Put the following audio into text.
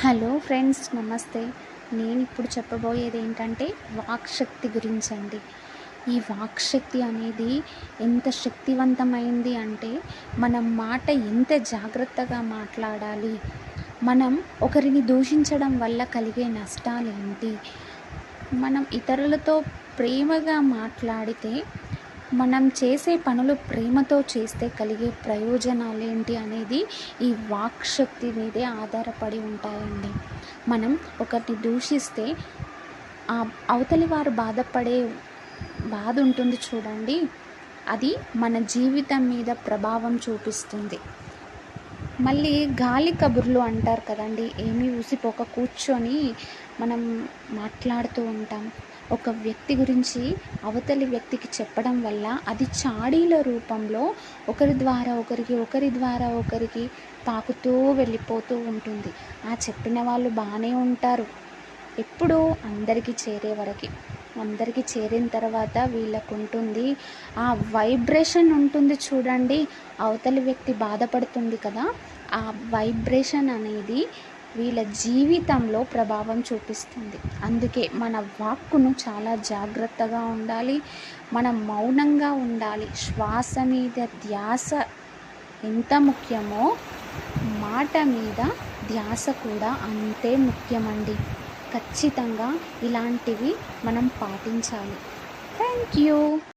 Hello friends, నమస్తే. నేను ఇప్పుడు చెప్పబోయేది ఏంటంటే వాక్శక్తి గురించండి. ఈ వాక్శక్తి అనేది ఎంత శక్తివంతమైంది అంటే మనం మాట ఎంత జాగ్రత్తగా మాట్లాడాలి, మనం ఒకరిని దూషించడం వల్ల కలిగే నష్టాలేంటి, మనం ఇతరులతో ప్రేమగా మాట్లాడితే, మనం చేసే పనులు ప్రేమతో చేస్తే కలిగే ప్రయోజనాలేంటి అనేది ఈ వాక్శక్తి మీదే ఆధారపడి ఉంటాయండి. మనం ఒకరిని దూషిస్తే ఆ అవతలి వారు బాధపడే బాధ ఉంటుంది చూడండి, అది మన జీవితం మీద ప్రభావం చూపిస్తుంది. మళ్ళీ గాలి కబుర్లు అంటారు కదండి, ఏమీ ఊసిపోక కూర్చొని మనం మాట్లాడుతూ ఉంటాం. ఒక వ్యక్తి గురించి అవతలి వ్యక్తికి చెప్పడం వల్ల అది చాడీల రూపంలో ఒకరి ద్వారా ఒకరికి, ఒకరి ద్వారా ఒకరికి పాకుతూ వెళ్ళిపోతూ ఉంటుంది. ఆ చెప్పిన వాళ్ళు బాగానే ఉంటారు, ఎప్పుడూ అందరికీ చేరే వరకు. అందరికీ చేరిన తర్వాత వీళ్ళకు ఉంటుంది ఆ వైబ్రేషన్ ఉంటుంది చూడండి, అవతలి వ్యక్తి బాధపడుతుంది కదా, ఆ వైబ్రేషన్ అనేది వీళ్ళ జీవితంలో ప్రభావం చూపిస్తుంది. అందుకే మన వాక్కును చాలా జాగ్రత్తగా ఉండాలి, మనం మౌనంగా ఉండాలి. శ్వాస మీద ధ్యాస ఎంత ముఖ్యమో మాట మీద ధ్యాస కూడా అంతే ముఖ్యమండి. ఖచ్చితంగా ఇలాంటివి మనం పాటించాలి. Thank you.